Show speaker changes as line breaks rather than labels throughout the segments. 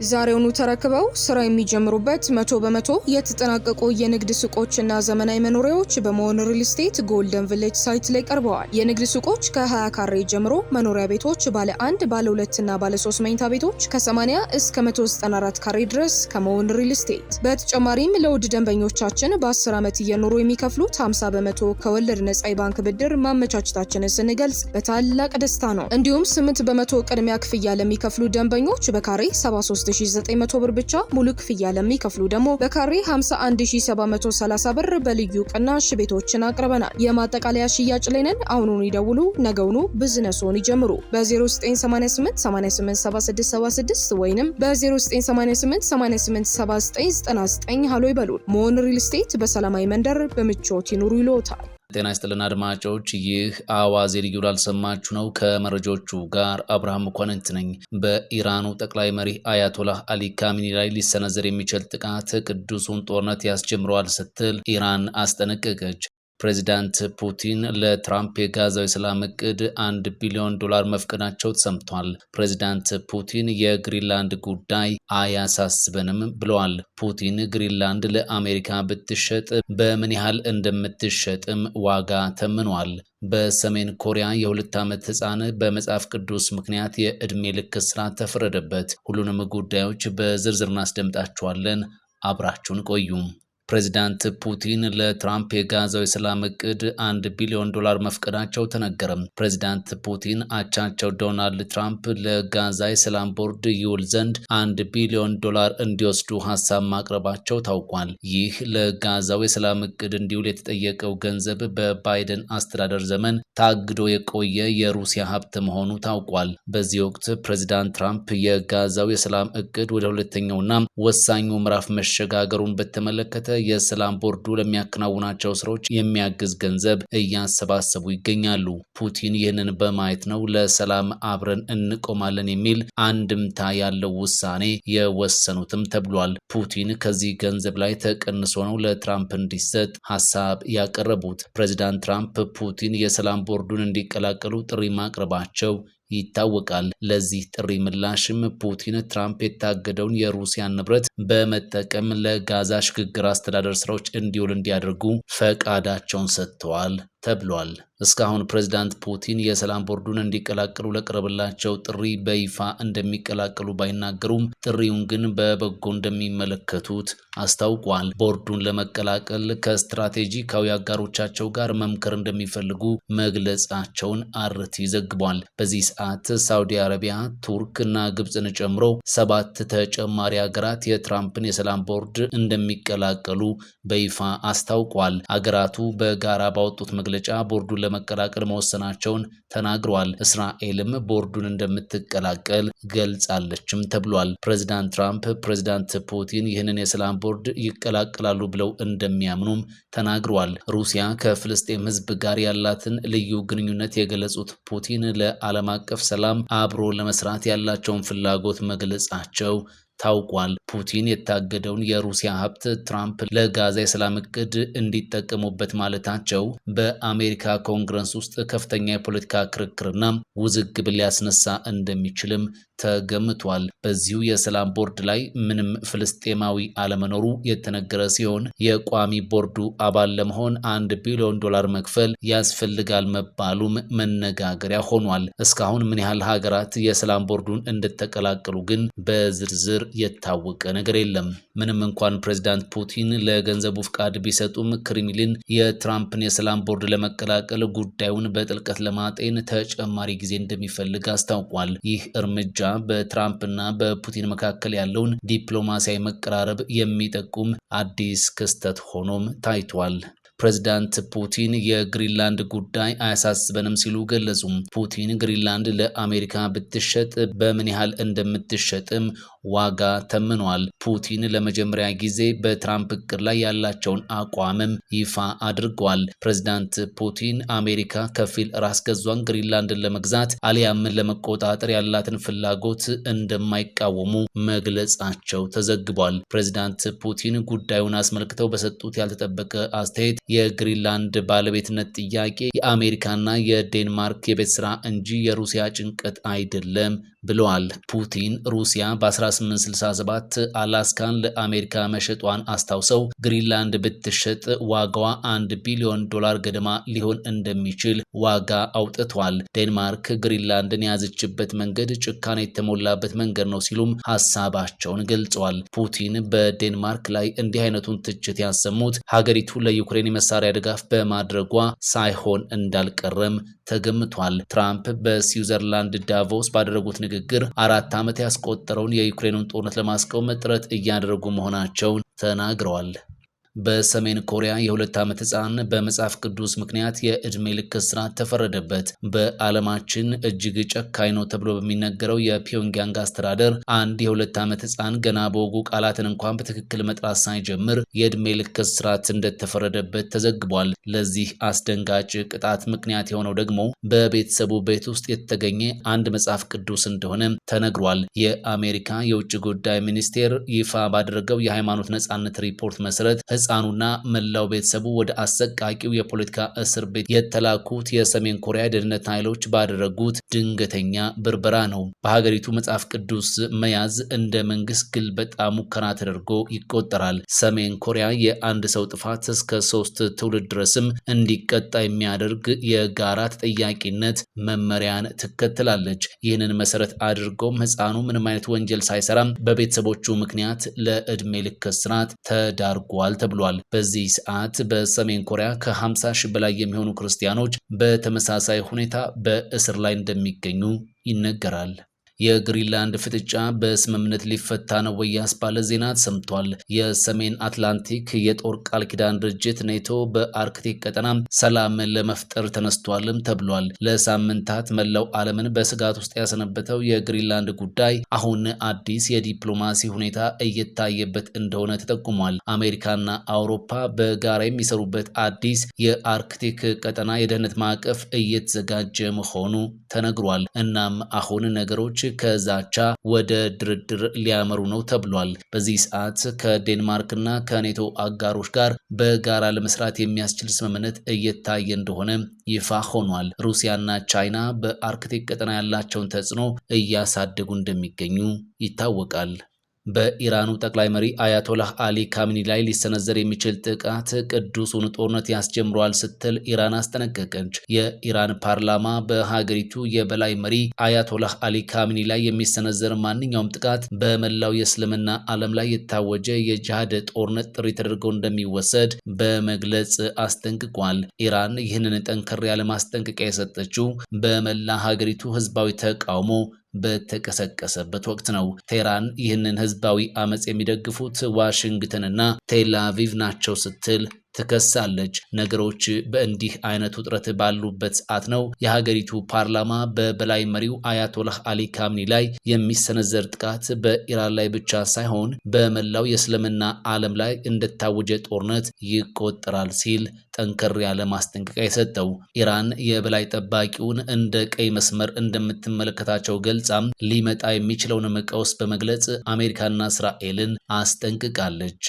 ዛሬውኑ ተረክበው ስራ የሚጀምሩበት 100% የተጠናቀቁ የንግድ ሱቆችና ዘመናዊ መኖሪያዎች በመሆን ሪል ስቴት ጎልደን ቪሌጅ ሳይት ላይ ቀርበዋል። የንግድ ሱቆች ከ20 ካሬ ጀምሮ፣ መኖሪያ ቤቶች ባለ 1፣ ባለ 2 እና ባለ 3 መኝታ ቤቶች ከ80 እስከ 194 ካሬ ድረስ ከመሆን ሪል ስቴት። በተጨማሪም ለውድ ደንበኞቻችን በ10 ዓመት እየኖሩ የሚከፍሉት 50% ከወለድ ነጻ የባንክ ብድር ማመቻቸታችንን ስንገልጽ በታላቅ ደስታ ነው። እንዲሁም 8% ቅድሚያ ክፍያ ለሚከፍሉ ደንበኞች በካሬ 73900 ብር ብቻ፣ ሙሉ ክፍያ ለሚከፍሉ ደግሞ በካሬ 51730 ብር በልዩ ቅናሽ ቤቶችን አቅርበናል። የማጠቃለያ ሽያጭ ላይ ነን። አሁኑን ይደውሉ፣ ነገውኑ ቢዝነስዎን ይጀምሩ። በ0988 887676 ወይንም በ0988 887999 ሃሎ ይበሉን። ሞን ሪል ስቴት በሰላማዊ መንደር በምቾት ይኑሩ ይሎታል።
ጤና ይስጥልን አድማጮች፣ ይህ አዋዜ ልዩ ላልሰማችሁ ነው። ከመረጃዎቹ ጋር አብርሃም መኳንንት ነኝ። በኢራኑ ጠቅላይ መሪ አያቶላህ አሊ ካሚኒ ላይ ሊሰነዘር የሚችል ጥቃት ቅዱሱን ጦርነት ያስጀምረዋል ስትል ኢራን አስጠነቀቀች። ፕሬዚዳንት ፑቲን ለትራምፕ የጋዛው የሰላም እቅድ $1 ቢሊዮን መፍቀዳቸው ተሰምቷል። ፕሬዚዳንት ፑቲን የግሪንላንድ ጉዳይ አያሳስበንም ብለዋል። ፑቲን ግሪንላንድ ለአሜሪካ ብትሸጥ በምን ያህል እንደምትሸጥም ዋጋ ተምኗል። በሰሜን ኮሪያ የ2 ዓመት ሕፃን በመጽሐፍ ቅዱስ ምክንያት የዕድሜ ልክ እስራት ተፈረደበት። ሁሉንም ጉዳዮች በዝርዝር እናስደምጣችኋለን። አብራችሁን ቆዩ። ፕሬዚዳንት ፑቲን ለትራምፕ የጋዛው የሰላም እቅድ $1 ቢሊዮን መፍቀዳቸው ተነገረም። ፕሬዚዳንት ፑቲን አቻቸው ዶናልድ ትራምፕ ለጋዛ የሰላም ቦርድ ይውል ዘንድ $1 ቢሊዮን እንዲወስዱ ሀሳብ ማቅረባቸው ታውቋል። ይህ ለጋዛው የሰላም እቅድ እንዲውል የተጠየቀው ገንዘብ በባይደን አስተዳደር ዘመን ታግዶ የቆየ የሩሲያ ሀብት መሆኑ ታውቋል። በዚህ ወቅት ፕሬዚዳንት ትራምፕ የጋዛው የሰላም እቅድ ወደ ሁለተኛውና ወሳኙ ምዕራፍ መሸጋገሩን በተመለከተ የሰላም ቦርዱ ለሚያከናውናቸው ስራዎች የሚያግዝ ገንዘብ እያሰባሰቡ ይገኛሉ። ፑቲን ይህንን በማየት ነው ለሰላም አብረን እንቆማለን የሚል አንድምታ ያለው ውሳኔ የወሰኑትም ተብሏል። ፑቲን ከዚህ ገንዘብ ላይ ተቀንሶ ነው ለትራምፕ እንዲሰጥ ሀሳብ ያቀረቡት። ፕሬዚዳንት ትራምፕ ፑቲን የሰላም ቦርዱን እንዲቀላቀሉ ጥሪ ማቅረባቸው ይታወቃል። ለዚህ ጥሪ ምላሽም ፑቲን ትራምፕ የታገደውን የሩሲያን ንብረት በመጠቀም ለጋዛ ሽግግር አስተዳደር ስራዎች እንዲውል እንዲያደርጉ ፈቃዳቸውን ሰጥተዋል ተብሏል። እስካሁን ፕሬዚዳንት ፑቲን የሰላም ቦርዱን እንዲቀላቀሉ ለቀረበላቸው ጥሪ በይፋ እንደሚቀላቀሉ ባይናገሩም ጥሪውን ግን በበጎ እንደሚመለከቱት አስታውቋል። ቦርዱን ለመቀላቀል ከስትራቴጂካዊ አጋሮቻቸው ጋር መምከር እንደሚፈልጉ መግለጻቸውን አርቲ ዘግቧል። በዚህ ሰዓት ሳውዲ አረቢያ፣ ቱርክ እና ግብፅን ጨምሮ 7 ተጨማሪ ሀገራት የትራምፕን የሰላም ቦርድ እንደሚቀላቀሉ በይፋ አስታውቋል። ሀገራቱ በጋራ ባወጡት መግለጫ ቦርዱን ለመቀላቀል መወሰናቸውን ተናግረዋል። እስራኤልም ቦርዱን እንደምትቀላቀል ገልጻለችም ተብሏል። ፕሬዚዳንት ትራምፕ ፕሬዚዳንት ፑቲን ይህንን የሰላም ቦርድ ይቀላቀላሉ ብለው እንደሚያምኑም ተናግረዋል። ሩሲያ ከፍልስጤም ሕዝብ ጋር ያላትን ልዩ ግንኙነት የገለጹት ፑቲን ለዓለም አቀፍ ሰላም አብሮ ለመስራት ያላቸውን ፍላጎት መግለጻቸው ታውቋል። ፑቲን የታገደውን የሩሲያ ሀብት ትራምፕ ለጋዛ የሰላም እቅድ እንዲጠቀሙበት ማለታቸው በአሜሪካ ኮንግረስ ውስጥ ከፍተኛ የፖለቲካ ክርክርና ውዝግብ ሊያስነሳ እንደሚችልም ተገምቷል። በዚሁ የሰላም ቦርድ ላይ ምንም ፍልስጤማዊ አለመኖሩ የተነገረ ሲሆን የቋሚ ቦርዱ አባል ለመሆን $1 ቢሊዮን መክፈል ያስፈልጋል መባሉም መነጋገሪያ ሆኗል። እስካሁን ምን ያህል ሀገራት የሰላም ቦርዱን እንደተቀላቀሉ ግን በዝርዝር የታወቀ ነገር የለም። ምንም እንኳን ፕሬዚዳንት ፑቲን ለገንዘቡ ፍቃድ ቢሰጡም ክሬምሊን የትራምፕን የሰላም ቦርድ ለመቀላቀል ጉዳዩን በጥልቀት ለማጤን ተጨማሪ ጊዜ እንደሚፈልግ አስታውቋል። ይህ እርምጃ በትራምፕ እና በፑቲን መካከል ያለውን ዲፕሎማሲያዊ መቀራረብ የሚጠቁም አዲስ ክስተት ሆኖም ታይቷል። ፕሬዚዳንት ፑቲን የግሪንላንድ ጉዳይ አያሳስበንም ሲሉ ገለጹ። ፑቲን ግሪንላንድ ለአሜሪካ ብትሸጥ በምን ያህል እንደምትሸጥም ዋጋ ተምኗል። ፑቲን ለመጀመሪያ ጊዜ በትራምፕ እቅድ ላይ ያላቸውን አቋምም ይፋ አድርገዋል። ፕሬዚዳንት ፑቲን አሜሪካ ከፊል ራስ ገዟን ግሪንላንድን ለመግዛት አሊያም ለመቆጣጠር ያላትን ፍላጎት እንደማይቃወሙ መግለጻቸው ተዘግቧል። ፕሬዚዳንት ፑቲን ጉዳዩን አስመልክተው በሰጡት ያልተጠበቀ አስተያየት የግሪንላንድ ባለቤትነት ጥያቄ የአሜሪካና የዴንማርክ የቤት ስራ እንጂ የሩሲያ ጭንቀት አይደለም ብለዋል። ፑቲን ሩሲያ በ1867 አላስካን ለአሜሪካ መሸጧን አስታውሰው ግሪንላንድ ብትሸጥ ዋጋዋ $1 ቢሊዮን ገደማ ሊሆን እንደሚችል ዋጋ አውጥቷል። ዴንማርክ ግሪንላንድን የያዘችበት መንገድ ጭካኔ የተሞላበት መንገድ ነው ሲሉም ሀሳባቸውን ገልጸዋል። ፑቲን በዴንማርክ ላይ እንዲህ አይነቱን ትችት ያሰሙት ሀገሪቱ ለዩክሬን መሳሪያ ድጋፍ በማድረጓ ሳይሆን እንዳልቀረም ተገምቷል። ትራምፕ በስዊዘርላንድ ዳቮስ ባደረጉት ንግግር 4 ዓመት ያስቆጠረውን የዩክሬኑን ጦርነት ለማስቆም ጥረት እያደረጉ መሆናቸውን ተናግረዋል። በሰሜን ኮሪያ የ2 ዓመት ህፃን በመጽሐፍ ቅዱስ ምክንያት የዕድሜ ልክ እስራት ተፈረደበት። በዓለማችን እጅግ ጨካኝ ነው ተብሎ በሚነገረው የፒዮንግያንግ አስተዳደር አንድ የ2 ዓመት ህፃን ገና በወጉ ቃላትን እንኳን በትክክል መጥራት ሳይጀምር የዕድሜ ልክ እስራት እንደተፈረደበት ተዘግቧል። ለዚህ አስደንጋጭ ቅጣት ምክንያት የሆነው ደግሞ በቤተሰቡ ቤት ውስጥ የተገኘ አንድ መጽሐፍ ቅዱስ እንደሆነ ተነግሯል። የአሜሪካ የውጭ ጉዳይ ሚኒስቴር ይፋ ባደረገው የሃይማኖት ነጻነት ሪፖርት መሰረት ህፃኑና መላው ቤተሰቡ ወደ አሰቃቂው የፖለቲካ እስር ቤት የተላኩት የሰሜን ኮሪያ ደህንነት ኃይሎች ባደረጉት ድንገተኛ ብርበራ ነው። በሀገሪቱ መጽሐፍ ቅዱስ መያዝ እንደ መንግስት ግልበጣ ሙከራ ተደርጎ ይቆጠራል። ሰሜን ኮሪያ የአንድ ሰው ጥፋት እስከ 3 ትውልድ ድረስም እንዲቀጣ የሚያደርግ የጋራ ተጠያቂነት መመሪያን ትከተላለች። ይህንን መሰረት አድርጎም ህፃኑ ምንም አይነት ወንጀል ሳይሰራም በቤተሰቦቹ ምክንያት ለዕድሜ ልክ እስራት ተዳርጓል ተብሏል። በዚህ ሰዓት በሰሜን ኮሪያ ከ50 ሺህ በላይ የሚሆኑ ክርስቲያኖች በተመሳሳይ ሁኔታ በእስር ላይ እንደሚገኙ ይነገራል። የግሪንላንድ ፍጥጫ በስምምነት ሊፈታ ነው ወይ ያስባለ ዜና ተሰምቷል። የሰሜን አትላንቲክ የጦር ቃል ኪዳን ድርጅት ኔቶ በአርክቲክ ቀጠና ሰላም ለመፍጠር ተነስቷልም ተብሏል። ለሳምንታት መላው ዓለምን በስጋት ውስጥ ያሰነበተው የግሪንላንድ ጉዳይ አሁን አዲስ የዲፕሎማሲ ሁኔታ እየታየበት እንደሆነ ተጠቁሟል። አሜሪካና አውሮፓ በጋራ የሚሰሩበት አዲስ የአርክቲክ ቀጠና የደህንነት ማዕቀፍ እየተዘጋጀ መሆኑ ተነግሯል። እናም አሁን ነገሮች ከዛቻ ወደ ድርድር ሊያመሩ ነው ተብሏል። በዚህ ሰዓት ከዴንማርክና ከኔቶ አጋሮች ጋር በጋራ ለመስራት የሚያስችል ስምምነት እየታየ እንደሆነ ይፋ ሆኗል። ሩሲያና ቻይና በአርክቲክ ቀጠና ያላቸውን ተጽዕኖ እያሳደጉ እንደሚገኙ ይታወቃል። በኢራኑ ጠቅላይ መሪ አያቶላህ አሊ ካሚኒ ላይ ሊሰነዘር የሚችል ጥቃት ቅዱሱን ጦርነት ያስጀምረዋል ስትል ኢራን አስጠነቀቀች። የኢራን ፓርላማ በሀገሪቱ የበላይ መሪ አያቶላህ አሊ ካሚኒ ላይ የሚሰነዘር ማንኛውም ጥቃት በመላው የእስልምና ዓለም ላይ የታወጀ የጂሃድ ጦርነት ጥሪ ተደርገው እንደሚወሰድ በመግለጽ አስጠንቅቋል። ኢራን ይህንን ጠንከር ያለ ማስጠንቀቂያ የሰጠችው በመላ ሀገሪቱ ህዝባዊ ተቃውሞ በተቀሰቀሰበት ወቅት ነው። ቴህራን ይህንን ህዝባዊ አመጽ የሚደግፉት ዋሽንግተንና ቴል አቪቭ ናቸው ስትል ትከሳለች። ነገሮች በእንዲህ አይነት ውጥረት ባሉበት ሰዓት ነው የሀገሪቱ ፓርላማ በበላይ መሪው አያቶላህ አሊ ካሚኒ ላይ የሚሰነዘር ጥቃት በኢራን ላይ ብቻ ሳይሆን በመላው የእስልምና ዓለም ላይ እንደታወጀ ጦርነት ይቆጠራል ሲል ጠንከር ያለ ማስጠንቀቂያ የሰጠው። ኢራን የበላይ ጠባቂውን እንደ ቀይ መስመር እንደምትመለከታቸው ገልጻም ሊመጣ የሚችለውን ቀውስ በመግለጽ አሜሪካና እስራኤልን አስጠንቅቃለች።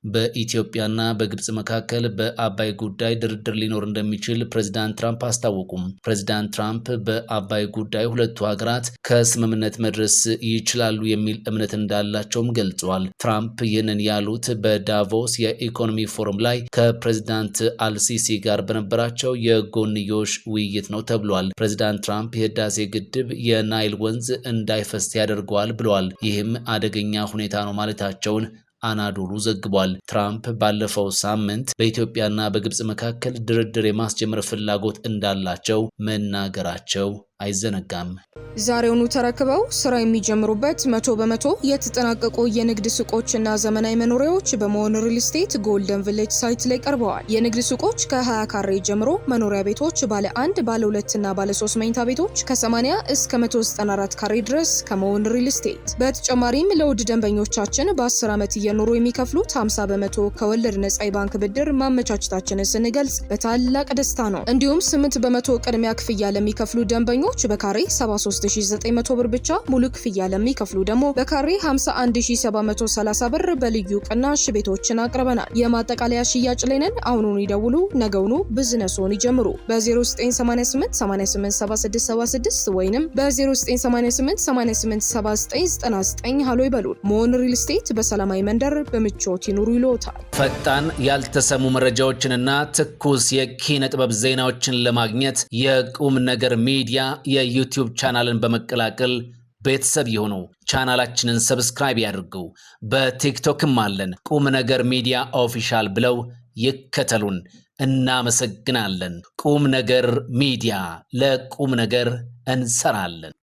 በኢትዮጵያና በግብጽ መካከል በአባይ ጉዳይ ድርድር ሊኖር እንደሚችል ፕሬዝዳንት ትራምፕ አስታወቁም። ፕሬዝዳንት ትራምፕ በአባይ ጉዳይ ሁለቱ ሀገራት ከስምምነት መድረስ ይችላሉ የሚል እምነት እንዳላቸውም ገልጸዋል። ትራምፕ ይህንን ያሉት በዳቮስ የኢኮኖሚ ፎረም ላይ ከፕሬዝዳንት አልሲሲ ጋር በነበራቸው የጎንዮሽ ውይይት ነው ተብሏል። ፕሬዝዳንት ትራምፕ የህዳሴ ግድብ የናይል ወንዝ እንዳይፈስ ያደርገዋል ብለዋል። ይህም አደገኛ ሁኔታ ነው ማለታቸውን አናዶሉ ዘግቧል። ትራምፕ ባለፈው ሳምንት በኢትዮጵያና በግብጽ መካከል ድርድር የማስጀመር ፍላጎት እንዳላቸው መናገራቸው አይዘነጋም።
ዛሬውኑ ተረክበው ስራ የሚጀምሩበት 100% የተጠናቀቁ የንግድ ሱቆችና ዘመናዊ መኖሪያዎች በመሆን ሪል ስቴት ጎልደን ቪሌጅ ሳይት ላይ ቀርበዋል። የንግድ ሱቆች ከ20 ካሬ ጀምሮ፣ መኖሪያ ቤቶች ባለ 1፣ ባለ 2 እና ባለ 3 መኝታ ቤቶች ከ80 እስከ 194 ካሬ ድረስ ከመሆን ሪል ስቴት። በተጨማሪም ለውድ ደንበኞቻችን በ10 ዓመት እየኖሩ የሚከፍሉት 50% ከወለድ ነጻ የባንክ ብድር ማመቻቸታችንን ስንገልጽ በታላቅ ደስታ ነው። እንዲሁም 8% ቅድሚያ ክፍያ ለሚከፍሉ ደንበኞች ለደንበኞች በካሬ 73900 ብር ብቻ፣ ሙሉ ክፍያ ለሚከፍሉ ደግሞ በካሬ 51730 ብር በልዩ ቅናሽ ቤቶችን አቅርበናል። የማጠቃለያ ሽያጭ ላይ ነን። አሁኑን ይደውሉ፣ ነገውኑ ቢዝነስዎን ይጀምሩ። በ0988 887676 ወይንም በ0988 887999 ሃሎ ይበሉን። ሞን ሪል ስቴት በሰላማዊ መንደር በምቾት ይኑሩ ይሎታል።
ፈጣን ያልተሰሙ መረጃዎችንና ትኩስ የኪነ ጥበብ ዜናዎችን ለማግኘት የቁም ነገር ሚዲያ የዩቲዩብ ቻናልን በመቀላቀል ቤተሰብ የሆኑ ቻናላችንን ሰብስክራይብ ያድርጉ። በቲክቶክም አለን። ቁም ነገር ሚዲያ ኦፊሻል ብለው ይከተሉን። እናመሰግናለን። ቁም ነገር ሚዲያ፣ ለቁም ነገር እንሰራለን።